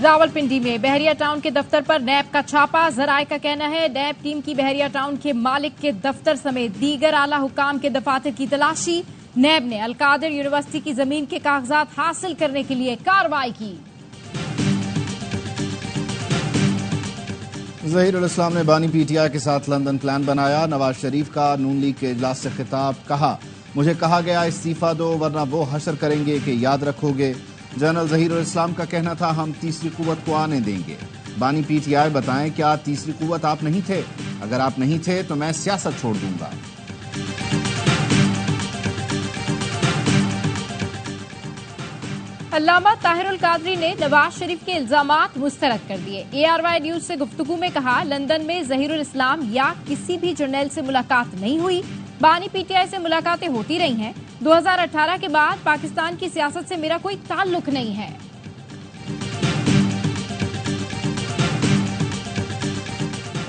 रावलपिंडी में बहरिया टाउन के दफ्तर पर नैब का छापा। जराये का कहना है नैब टीम की बहरिया टाउन के मालिक के दफ्तर समेत दीगर आला हुकाम के दफातर की तलाशी। नैब ने अलकादिर यूनिवर्सिटी की जमीन के कागजात हासिल करने के लिए कार्रवाई की। ज़हीरुल इस्लाम ने बानी पीटीआई के साथ लंदन प्लान बनाया। नवाज शरीफ का नून लीग के इजलास से खिताब, कहा मुझे कहा गया इस्तीफा दो वरना वो हशर करेंगे कि याद रखोगे। जनरल ज़हीरुल इस्लाम का कहना था हम तीसरी कुव्वत को आने देंगे। बानी पीटीआई बताएं क्या तीसरी कुव्वत आप नहीं थे? अगर आप नहीं थे तो मैं सियासत छोड़ दूंगा। अल्लामा ताहिरुल कादरी ने नवाज शरीफ के इल्जामात मुस्तरद कर दिए। ARY न्यूज से गुफ्तगू में कहा लंदन में ज़हीरुल इस्लाम या किसी भी जर्नैल से मुलाकात नहीं हुई। बानी पीटीआई से मुलाकातें होती रही हैं। 2018 के बाद पाकिस्तान की सियासत से मेरा कोई ताल्लुक नहीं है।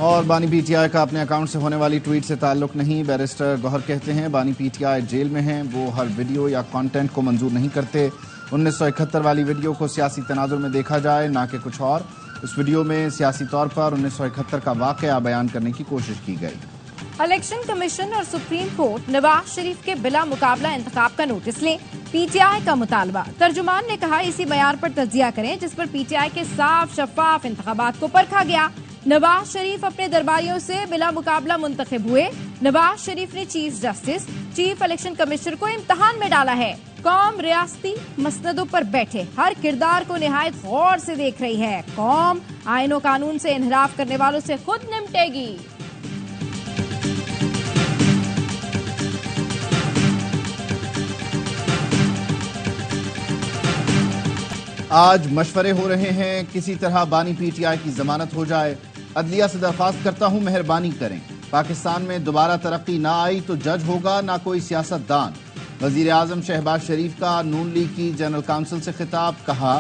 और बानी पीटीआई का अपने अकाउंट से होने वाली ट्वीट से ताल्लुक नहीं। बैरिस्टर गौहर कहते हैं बानी पीटीआई जेल में हैं, वो हर वीडियो या कंटेंट को मंजूर नहीं करते। 1971 वाली वीडियो को सियासी तनाजुर में देखा जाए ना कि कुछ और। इस वीडियो में सियासी तौर पर 1971 का वाकया बयान करने की कोशिश की गई। इलेक्शन कमीशन और सुप्रीम कोर्ट नवाज शरीफ के बिला मुकाबला इंतखाब का नोटिस लें। पीटीआई का मुतालबा। तर्जुमान ने कहा इसी मयार पर तज्जिया करें जिस पर पीटीआई के साफ शफाफ इंतखाबात को परखा गया। नवाज शरीफ अपने दरबारियों से बिला मुकाबला मुंतखब हुए। नवाज शरीफ ने chief justice, chief election commissioner को इम्तहान में डाला है। कौम रियासती मसनदों पर बैठे हर किरदार को निहायत गौर से देख रही है। कौम आईन और कानून से इनहराफ करने वालों से खुद निपटेगी। आज मशवरे हो रहे हैं किसी तरह बानी पीटीआई की जमानत हो जाए। अदलिया से दरख्वास्त करता हूं मेहरबानी करें। पाकिस्तान में दोबारा तरक्की ना आई तो जज होगा ना कोई सियासतदान। वजीर आजम शहबाज शरीफ का नून लीग की जनरल काउंसिल से खिताब, कहा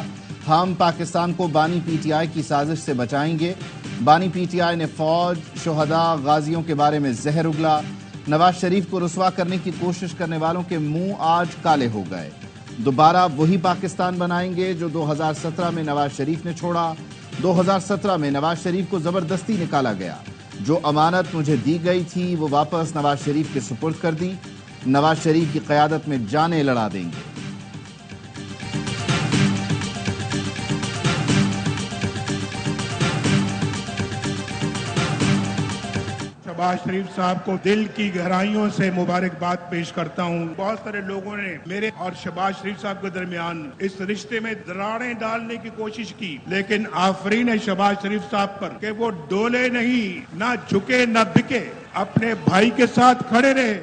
हम पाकिस्तान को बानी पीटीआई की साजिश से बचाएंगे। बानी पीटीआई ने फौज, शोहदा, गाजियों के बारे में जहर उगला। नवाज शरीफ को रुसवा करने की कोशिश करने वालों के मुंह आज काले हो गए। दोबारा वही पाकिस्तान बनाएंगे जो 2017 में नवाज शरीफ ने छोड़ा। 2017 में नवाज शरीफ को जबरदस्ती निकाला गया। जो अमानत मुझे दी गई थी वो वापस नवाज शरीफ के सुपुर्द कर दी। नवाज शरीफ की क़यादत में जानें लड़ा देंगे। शहबाज शरीफ साहब को दिल की गहराइयों से मुबारकबाद पेश करता हूँ। बहुत सारे लोगों ने मेरे और शहबाज शरीफ साहब के दरमियान इस रिश्ते में दरारें डालने की कोशिश की, लेकिन आफरीन है शहबाज शरीफ साहब पर कि वो डोले नहीं, ना झुके ना बिके, अपने भाई के साथ खड़े रहे।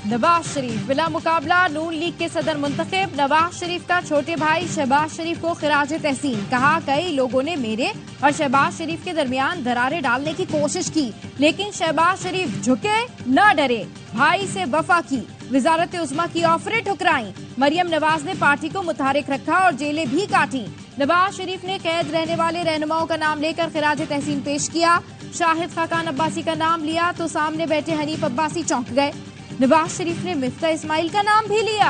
नवाज शरीफ बिला मुकाबला नून लीग के सदर मुंतखब। नवाज शरीफ का छोटे भाई शहबाज शरीफ को खिराज तहसीन। कहा कई लोगों ने मेरे और शहबाज शरीफ के दरमियान दरारें डालने की कोशिश की, लेकिन शहबाज शरीफ झुके न डरे, भाई से वफा की। वजारत उस्मा की ऑफरें ठुकराई। मरियम नवाज ने पार्टी को मुतहरिक रखा और जेलें भी काटी। नवाज शरीफ ने कैद रहने वाले रहनुमाओं का नाम लेकर खिराज तहसीन पेश किया। शाहिद खाकान अब्बासी का नाम लिया तो सामने बैठे हनीफ अब्बासी चौंक गए। नवाज शरीफ ने मिफ्ता इस्माइल का नाम भी लिया।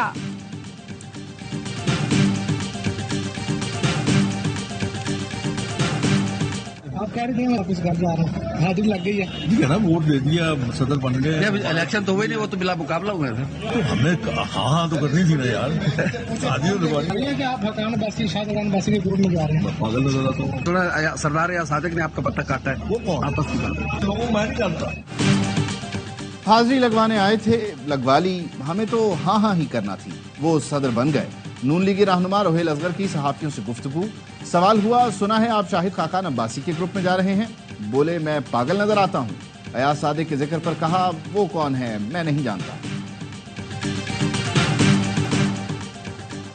आप कह रहे थे वापस घर जा रहे हैं, हाजिरी लग गई है। ठीक है ना, वोट दे दिया, सदर बन गए। इलेक्शन तो हुए नहीं, वो तो बिला मुकाबला हुए थे। तो हमें हाँ तो करनी थी ना यार। शादी लगवानी कि आप हकान बासी, शाहजहान बासी के ग्रुप में जा रहे हैं। पागल नजर आता हूँ। थोड़ा सरदार या सादिक ने आपका पत्ता काटा है, वो कौन? आपस की बात। वो मैं नहीं जानता। हाजिरी लगवाने आए थे, लगवा ली, हमें तो हाँ हाँ ही करना थी। वो सदर बन गए। नून लीगी रहनुमा रोहेल असगर की सहाफियों से गुफ्तगू। सवाल हुआ, सुना है आप शाहिद खाकान अब्बासी के ग्रुप में जा रहे हैं। बोले मैं पागल नजर आता हूँ। अयाज सादिक के जिक्र पर कहा वो कौन है मैं नहीं जानता।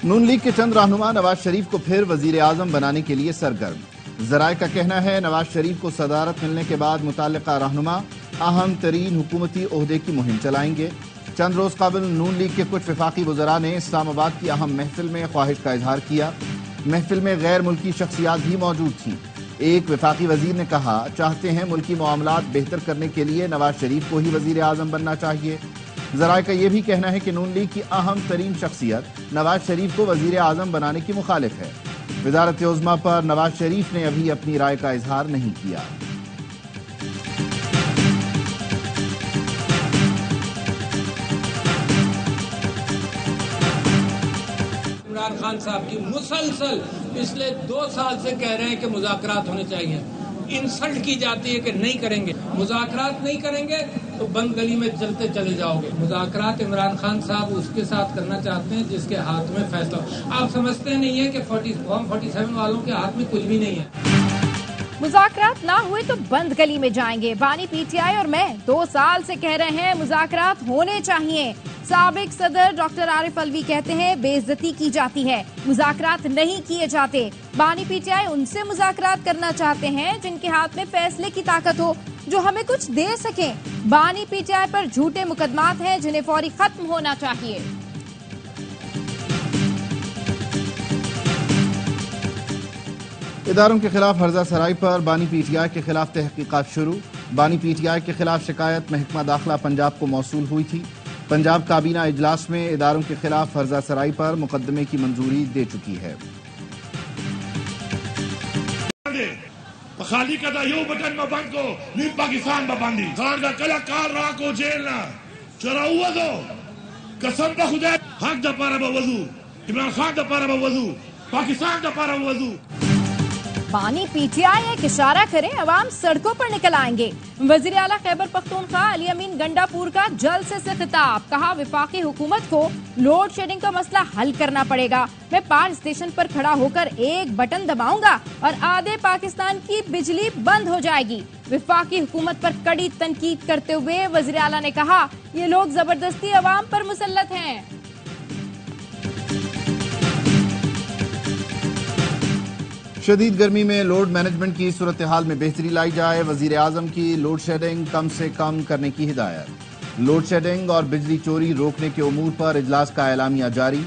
नून लीग के चंद रहनुमा नवाज शरीफ को फिर वजीर आजम बनाने के लिए सरगर्म। जराये का कहना है नवाज शरीफ को सदारत मिलने के बाद मुताल्लिका रहनुमा अहम तरीन हुकूमती ओहदे की मुहिम चलाएंगे। चंद रोज कबल नून लीग के कुछ वफाकी वज़रा ने इस्लामाबाद की अहम महफिल में ख्वाहिश का इजहार किया। महफिल में गैर मुल्की शख्सियात भी मौजूद थीं। एक वफाकी वजीर ने कहा चाहते हैं मुल्की मामलात बेहतर करने के लिए नवाज शरीफ को ही वजीर आजम बनना चाहिए। जराये का यह भी कहना है कि नून लीग की अहम तरीन शख्सियत नवाज शरीफ को वजीर आजम बनाने की मुखालिफ है। वजारत उज़्मा पर नवाज शरीफ ने अभी अपनी राय का इजहार नहीं किया। इमरान खान साहब की मुसलसल पिछले 2 साल से कह रहे हैं कि मुज़ाकरात होने चाहिए। इंसल्ट की जाती है कि नहीं करेंगे, मुज़ाकरात नहीं करेंगे तो बंद गली में चलते चले जाओगे। मुज़ाकरात इमरान खान साहब उसके साथ करना चाहते हैं जिसके हाथ में फैसला। आप समझते नहीं है कि फॉर्म 47 वालों के हाथ में कुछ भी नहीं है। मुज़ाकरात ना हुए तो बंद गली में जाएंगे। बानी पीटीआई और मैं 2 साल से कह रहे हैं मुज़ाकरात होने चाहिए। साबिक सदर डॉक्टर आरिफ अलवी कहते हैं बेइज्जती की जाती है, मुज़ाकरात नहीं किए जाते। बानी पीटीआई उनसे मुज़ाकरात करना चाहते हैं जिनके हाथ में फैसले की ताकत हो, जो हमें कुछ दे सकें। बानी पीटीआई पर झूठे मुकदमात हैं जिन्हें फौरी खत्म होना चाहिए। इदारों के खिलाफ हर्जा सराई पर बानी पीटीआई के खिलाफ तहकीकात शुरू। बानी पीटीआई के खिलाफ शिकायत महकमा दाखिला पंजाब को मौसूल हुई थी। पंजाब काबीना इजलास में इदारों के खिलाफ हर्जा सराई पर मुकदमे की मंजूरी दे चुकी है। खाली कदा यो बटन में बंद को नी पाकिस्तान में बंदी खान का कलाकार रहा को जेल ना चरा हुआ दो कसम का खुदा हक दा पारा वजू इमरान खान दा पारा वजू पाकिस्तान दा पारा वजू। बानी पीटीआई एक इशारा करें अवाम सड़कों पर निकल आएंगे। वजीर आला खैबर पख्तूनख्वा अली अमीन गंडापुर का जलसे से खिताब, कहा वफाकी हुकूमत को लोड शेडिंग का मसला हल करना पड़ेगा। मैं पावर स्टेशन पर खड़ा होकर एक बटन दबाऊंगा और आधे पाकिस्तान की बिजली बंद हो जाएगी। वफाकी हुकूमत पर कड़ी तनकीद करते हुए वजीर आला ने कहा ये लोग जबरदस्ती अवाम पर मुसल्लत हैं। शदीद गर्मी में लोड मैनेजमेंट की सूरत हाल में बेहतरी लाई जाए। वजीर आजम की लोड शेडिंग कम से कम करने की हिदायत। लोड शेडिंग और बिजली चोरी रोकने के उमूर पर इजलास का एलामिया जारी।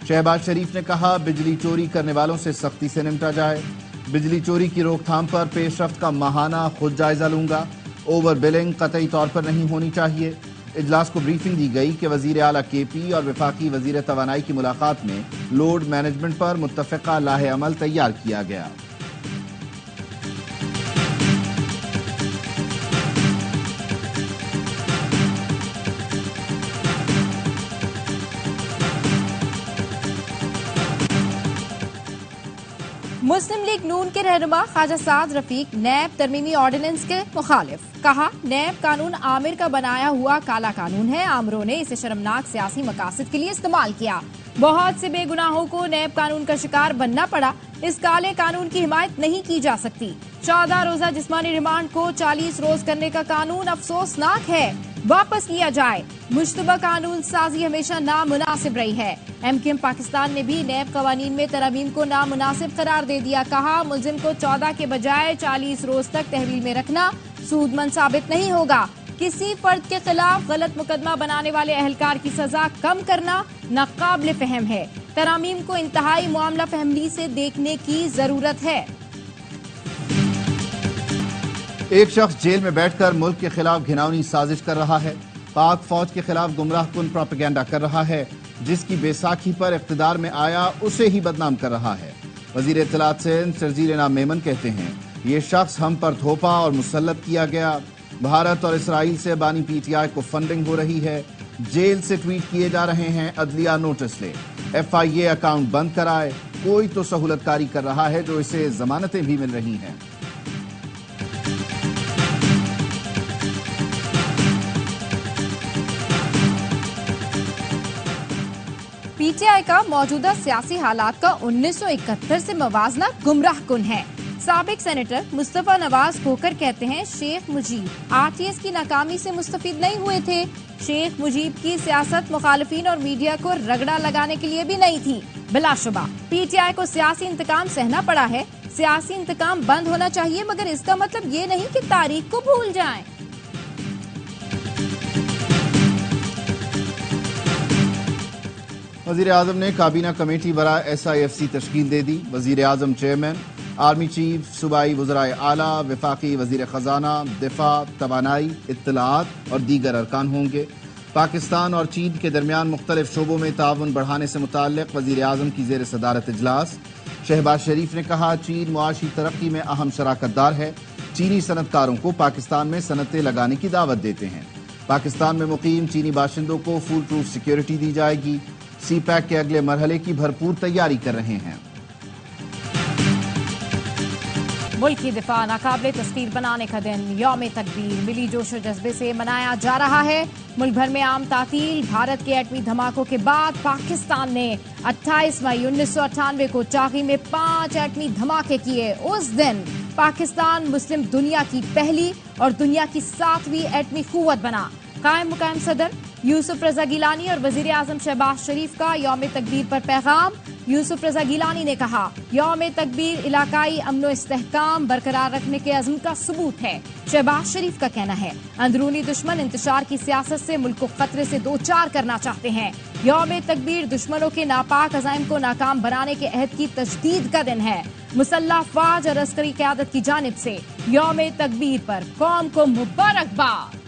शहबाज शरीफ ने कहा बिजली चोरी करने वालों से सख्ती से निपटा जाए। बिजली चोरी की रोकथाम पर पेशरफ्त का माहाना खुद जायजा लूंगा। ओवर बिलिंग कतई तौर पर नहीं होनी चाहिए। इजलास को ब्रीफिंग दी गई कि वजीर आला केपी और वफाकी वजीर तवानाई की मुलाकात में लोड मैनेजमेंट पर मुत्तफ़िका लाहे अमल तैयार किया गया। मुस्लिम लीग नून के रहनुमा ख्वाजा साद रफीक नैब तरमीमी ऑर्डिनेंस के मुखालिफ, कहा नैब कानून आमिर का बनाया हुआ काला कानून है। आमिरों ने इसे शर्मनाक सियासी मकासद के लिए इस्तेमाल किया। बहुत से बेगुनाहों को नैब कानून का शिकार बनना पड़ा। इस काले कानून की हिमायत नहीं की जा सकती। 14 रोजा जिस्मानी रिमांड को 40 रोज करने का कानून अफसोसनाक है, वापस लिया जाए। मुश्तबा कानून साजी हमेशा नामुनासिब रही है। एमकेएम पाकिस्तान ने भी नैब कवानीन में तरमीम को नामुनासिब करार दे दिया। कहा मुलजिम को 14 के बजाय 40 रोज तक तहवील में रखना सूदमंद साबित नहीं होगा। किसी फर्द के खिलाफ गलत मुकदमा बनाने वाले अहलकार की सजा कम करना नाकाबिल फहम है। तरामीम को इंतहाई मामला फहमी से देखने की जरूरत है। एक शख्स जेल में बैठकर मुल्क के खिलाफ घिनौनी साजिश कर रहा है। पाक फौज के खिलाफ गुमराह कुन प्रोपेगेंडा कर रहा है। जिसकी बैसाखी पर इख्तिदार में आया उसे ही बदनाम कर रहा है। वजीर इत्तलात सिंध सरजील नाम मेमन कहते हैं ये शख्स हम पर थोपा और मुसल्लत किया गया। भारत और इसराइल से बानी पीटीआई को फंडिंग हो रही है। जेल से ट्वीट किए जा रहे हैं अदलिया नोटिस ले। FIA अकाउंट बंद कराए। कोई तो सहूलतकारी कर रहा है जो इसे जमानतें भी मिल रही हैं। पीटीआई का मौजूदा सियासी हालात का 1971 से मवाजना गुमराह कुन है। साबिक सेनेटर मुस्तफा नवाज खोकर कहते हैं शेख मुजीब RTS की नाकामी से मुस्तफीद नहीं हुए थे। शेख मुजीब की सियासत मुखालिफिन और मीडिया को रगड़ा लगाने के लिए भी नहीं थी। बिलाशुबा पीटीआई को सियासी इंतकाम सहना पड़ा है। सियासी इंतकाम बंद होना चाहिए, मगर इसका मतलब ये नहीं कि तारीख को भूल जाएं। वजीर आजम ने काबीना कमेटी बरा SIFC तश्कील दे दी। वजीर आजम चेयरमैन, आर्मी चीफ, सूबाई वज़राए आला, वफाकी वजीर खजाना, दिफा, तवानाई, इत्तलात और दीगर अरकान होंगे। पाकिस्तान और चीन के दरमियान मुख्तलिफ शोबों में ताउन बढ़ाने से मुताल्लिक वजीर आजम की ज़ेर सदारत इजलास। شہباز شریف نے کہا چین معاشی ترقی میں اہم شراکت دار ہے، چینی صنعت کاروں کو پاکستان میں صنعتیں لگانے کی دعوت دیتے ہیں، پاکستان میں مقیم چینی باشندوں کو فول پروف سیکیورٹی دی جائے گی، سی پیک کے اگلے مرحلے کی بھرپور تیاری کر رہے ہیں۔ ملک کی دفاع ناقابل تسخیر بنانے کا دن یوم تکبیر ملی جوش و جذبے سے منایا جا رہا ہے۔ ملک بھر میں عام تعطیل۔ بھارت کے ایٹمی دھماکوں کے بعد پاکستان نے 28 مئی 1998 کو چاغی میں 5 ایٹمی دھماکے کیے۔ اس دن پاکستان مسلم دنیا کی پہلی اور دنیا کی 7ویں ایٹمی قوت بنا۔ قائم مقام صدر یوسف رضا گیلانی اور وزیر اعظم شہباز شریف کا یوم تکبیر پر پیغام۔ یوسف رضا گیلانی نے کہا یوم تکبیر علاقائی امن و استحکام برقرار رکھنے کے عزم کا ثبوت ہے۔ شہباز شریف کا کہنا ہے اندرونی دشمن انتشار کی سیاست سے ملک کو خطرے سے دوچار کرنا چاہتے ہیں۔ یوم تکبیر دشمنوں کے ناپاک عزائم کو ناکام بنانے کے عہد کی تجدید کا دن ہے۔ مسلح افواج اور عسکری قیادت کی جانب سے یوم تکبیر پر قوم کو مبارکباد۔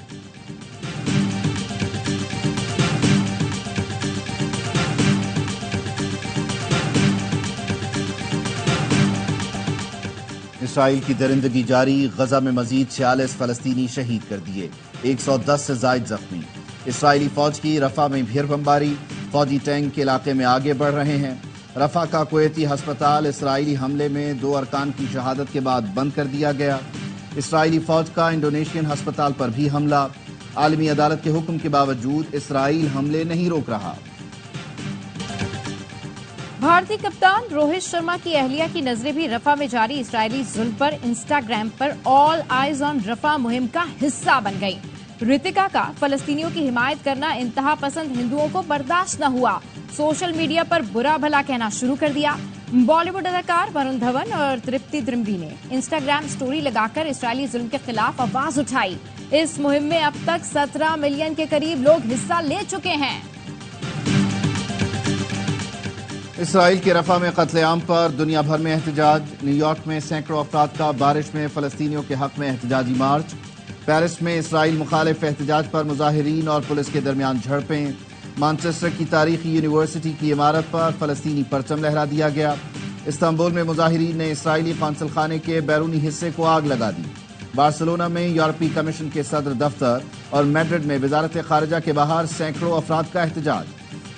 اسرائیل کی درندگی جاری، غزہ میں مزید 46 فلسطینی شہید کر دیے، 110 سے زائد زخمی۔ اسرائیلی فوج کی رفح میں پھر بمباری، فوجی ٹینک علاقے میں آگے بڑھ رہے ہیں۔ رفح کا کویتی ہسپتال اسرائیلی حملے میں 2 ارکان کی شہادت کے بعد بند کر دیا گیا۔ اسرائیلی فوج کا انڈونیشین ہسپتال پر بھی حملہ، عالمی عدالت کے حکم کے باوجود اسرائیل حملے نہیں روک رہا۔ بھارتی کپتان روہت شرما کی اہلیہ کی نظریں بھی رفح میں جاری اسرائیلی ظلم پر انسٹاگرام پر آل آئیز آن رفح مہم کا حصہ بن گئی۔ رتکا کا فلسطینیوں کی حمایت کرنا انتہا پسند ہندوؤں کو برداشت نہ ہوا، سوشل میڈیا پر برا بھلا کہنا شروع کر دیا۔ بالی ووڈ اداکار ورن دھون اور ترپتی درمبی نے انسٹاگرام سٹوری لگا کر اسرائیلی ظلم کے خلاف آواز اٹھائی۔ اس مہم میں اب تک 17 ملین کے قریب لوگ حصہ لے چکے ہیں۔ اسرائیل کے رفح میں قتل عام پر دنیا بھر میں احتجاج، نیو یارک میں سینکڑوں افراد کا بارش میں فلسطینیوں کے حق میں احتجاجی مارچ، پیرس میں اسرائیل مخالف احتجاج پر مظاہرین اور پولیس کے درمیان جھڑپیں، مانچسٹر کی تاریخی یونیورسٹی کی عمارت پر فلسطینی پرچم لہرا دیا گیا، استنبول میں مظاہرین نے اسرائیلی قونصل خانے کے بیرونی حصے کو آگ لگا دی، بارسلونا میں یورپی کمیشن کے صدر دفتر اور میڈرڈ میں وزارت خارجہ کے باہر سینکڑوں افراد کا احتجاج،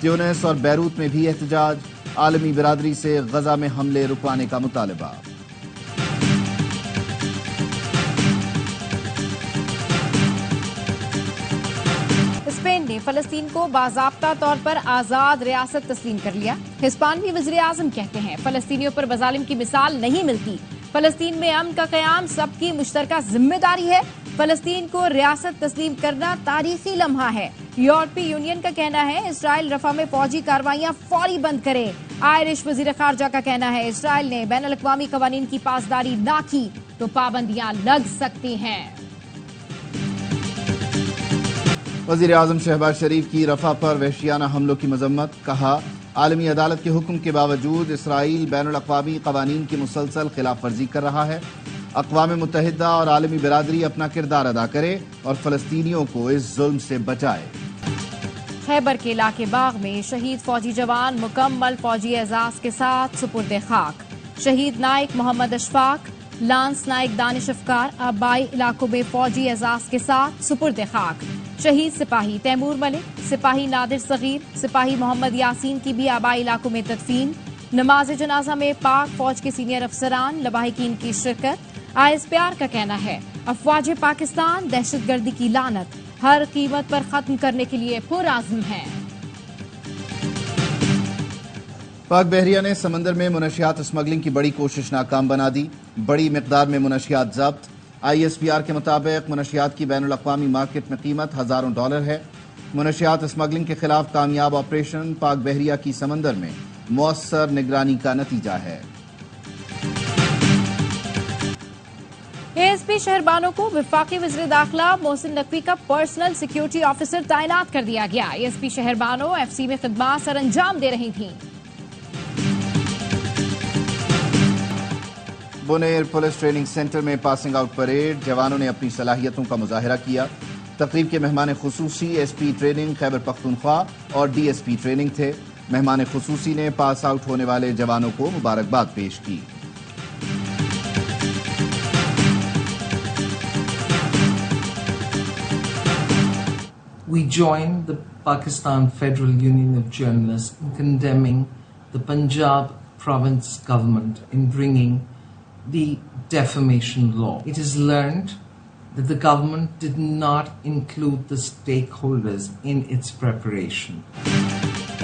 تیونس اور بیروت میں بھی احتجاج، عالمی برادری سے غزہ میں حملے رکوانے کا مطالبہ۔ اسپین نے فلسطین کو باضابطہ طور پر آزاد ریاست تسلیم کر لیا۔ ہسپانوی وزیر اعظم کہتے ہیں فلسطینیوں پر مظالم کی مثال نہیں ملتی، فلسطین میں امن کا قیام سب کی مشترکہ ذمہ داری ہے، فلسطین کو ریاست تسلیم کرنا تاریخی لمحہ ہے۔ یورپی یونین کا کہنا ہے اسرائیل رفح میں فوجی کارروائیاں فوری بند کرے۔ آئرش وزیر خارجہ کا کہنا ہے اسرائیل نے بین الاقوامی قوانین کی پاسداری نہ کی تو پابندیاں لگ سکتی ہیں۔ وزیر اعظم شہباز شریف کی رفح پر وحشیانہ حملوں کی مذمت، کہا عالمی عدالت کے حکم کے باوجود اسرائیل بین الاقوامی قوانین کی مسلسل خلاف ورزی کر رہا ہے، اقوام متحدہ اور عالمی برادری اپنا کردار ادا کرے اور فلسطینیوں کو اس ظلم سے بچائے۔ خیبر کے علاقے باغ میں شہید فوجی جوان مکمل فوجی اعزاز کے ساتھ سپرد خاک، شہید نائک محمد اشفاق، لانس نائک دانش افکار آبائی علاقوں میں فوجی اعزاز کے ساتھ سپرد خاک، شہید سپاہی تیمور ملک، سپاہی نادر صغیر، سپاہی محمد یاسین کی بھی آبائی علاقوں میں تدفین، نماز جنازہ میں پاک فوج کے سینئر افسران لواحقین کی شرکت۔ ISPR کا کہنا ہے افواج پاکستان دہشت گردی کی لعنت ہر قیمت پر ختم کرنے کے لیے پرعزم ہیں۔ پاک بحریہ نے سمندر میں منشیات اسمگلنگ کی بڑی کوشش ناکام بنا دی، بڑی مقدار میں منشیات ضبط۔ ISPR کے مطابق منشیات کی بین الاقوامی مارکیٹ میں قیمت ہزاروں ڈالر ہے۔ منشیات اسمگلنگ کے خلاف کامیاب آپریشن پاک بحریہ کی سمندر میں مؤثر نگرانی کا نتیجہ ہے۔ ASP شہربانوں کو وفاقی وزیر داخلہ محسن نقوی کا پرسنل سیکیورٹی آفیسر تعینات کر دیا گیا۔ ASP شہربانوں FC میں خدمات سر انجام دے رہی تھیں۔ بونیر پولیس ٹریننگ سینٹر میں پاسنگ آؤٹ پریڈ، جوانوں نے اپنی صلاحیتوں کا مظاہرہ کیا۔ تقریب کے مہمان خصوصی SP ٹریننگ خیبر پختونخوا اور DSP ٹریننگ تھے۔ مہمان خصوصی نے پاس آؤٹ ہونے والے جوانوں کو مبارکباد پیش کی۔ We join the Pakistan Federal Union of Journalists in condemning the Punjab province government in bringing the defamation law. It is learned that the government did not include the stakeholders in its preparation.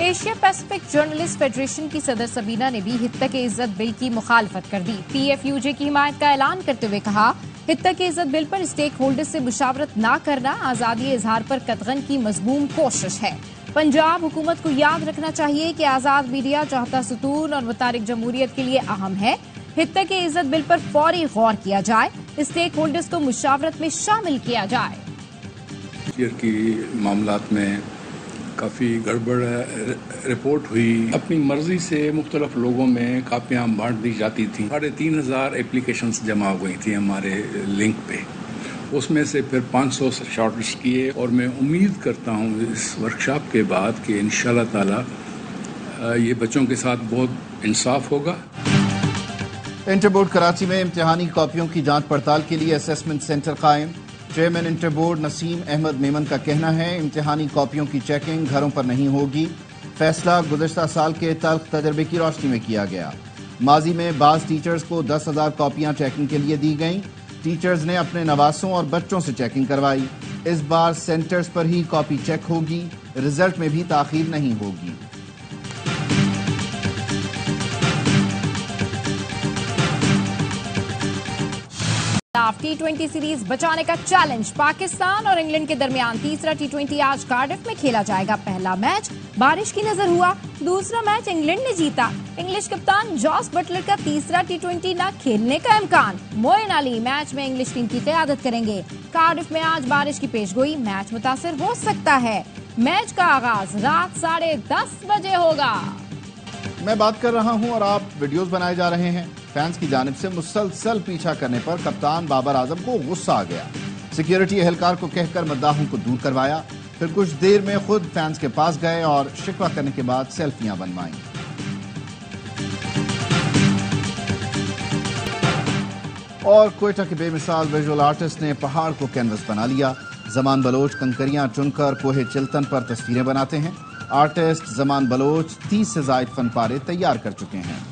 Asia Pacific journalist federation کی صدر سبینہ نے بھی حتیٰ عزت بل کی مخالفت کر دی۔ P if you جے کی حمایت کا اعلان کرتے ہوئے کہا، حتیٰ عزت بل پر اسٹیک ہولڈر سے مشاورت نہ کرنا آزادی اظہار پر قدغن کی مذموم کوشش ہے۔ پنجاب حکومت کو یاد رکھنا چاہیے کہ آزاد میڈیا چوتھا ستون اور متحرک جمہوریت کے لیے اہم ہے۔ حتیٰ عزت بل پر فوری غور کیا جائے، اسٹیک ہولڈرز کو مشاورت میں شامل کیا جائے۔ کی معاملات میں کافی گڑبڑ رپورٹ ہوئی، اپنی مرضی سے مختلف لوگوں میں کاپیاں بانٹ دی جاتی تھیں۔ 3,500 اپلیکیشنز جمع ہو گئی تھیں ہمارے لنک پہ، اس میں سے پھر 500 شارٹ لسٹ کیے، اور میں امید کرتا ہوں اس ورکشاپ کے بعد کہ انشاءاللہ تعالی یہ بچوں کے ساتھ بہت انصاف ہوگا۔ انٹر بورڈ کراچی میں امتحانی کاپیوں کی جانچ پڑتال کے لیے اسیسمنٹ سینٹر قائم۔ چیئرمین انٹر بورڈ نسیم احمد میمن کا کہنا ہے، امتحانی کاپیوں کی چیکنگ گھروں پر نہیں ہوگی۔ فیصلہ گزشتہ سال کے تلخ تجربے کی روشنی میں کیا گیا۔ ماضی میں بعض ٹیچرز کو 10,000 کاپیاں چیکنگ کے لیے دی گئیں۔ ٹیچرز نے اپنے نواسوں اور بچوں سے چیکنگ کروائی۔ اس بار سینٹرز پر ہی کاپی چیک ہوگی، رزلٹ میں بھی تاخیر نہیں ہوگی۔ T20 سیریز بچانے کا چیلنج، پاکستان اور انگلینڈ کے درمیان تیسرا T20 آج کارڈف میں کھیلا جائے گا۔ پہلا میچ بارش کی نظر ہوا، دوسرا میچ انگلینڈ نے جیتا۔ انگلش کپتان جاس بٹلر کا تیسرا T20 نہ کھیلنے کا امکان، موئن علی میچ میں انگلش ٹیم کی قیادت کریں گے۔ کارڈف میں آج بارش کی پیش گوئی، میچ متاثر ہو سکتا ہے۔ میچ کا آغاز رات 10:30 بجے ہوگا۔ میں بات کر رہا ہوں اور آپ ویڈیوز بنائے جا رہے ہیں۔ فینس کی جانب سے مسلسل پیچھا کرنے پر کپتان بابر اعظم کو غصہ آ گیا۔ سیکیورٹی اہلکار کو کہہ کر مداحوں کو دور کروایا، پھر کچھ دیر میں خود فینس کے پاس گئے اور شکوہ کرنے کے بعد سیلفیاں بنوائیں۔ اور کوئٹہ کے بے مثال ویژول آرٹسٹ نے پہاڑ کو کینوس بنا لیا۔ زمان بلوچ کنکریاں چن کر کوہ چلتن پر تصویریں بناتے ہیں۔ آرٹسٹ زمان بلوچ 30 سے زائد فن پارے تیار کر چکے ہیں۔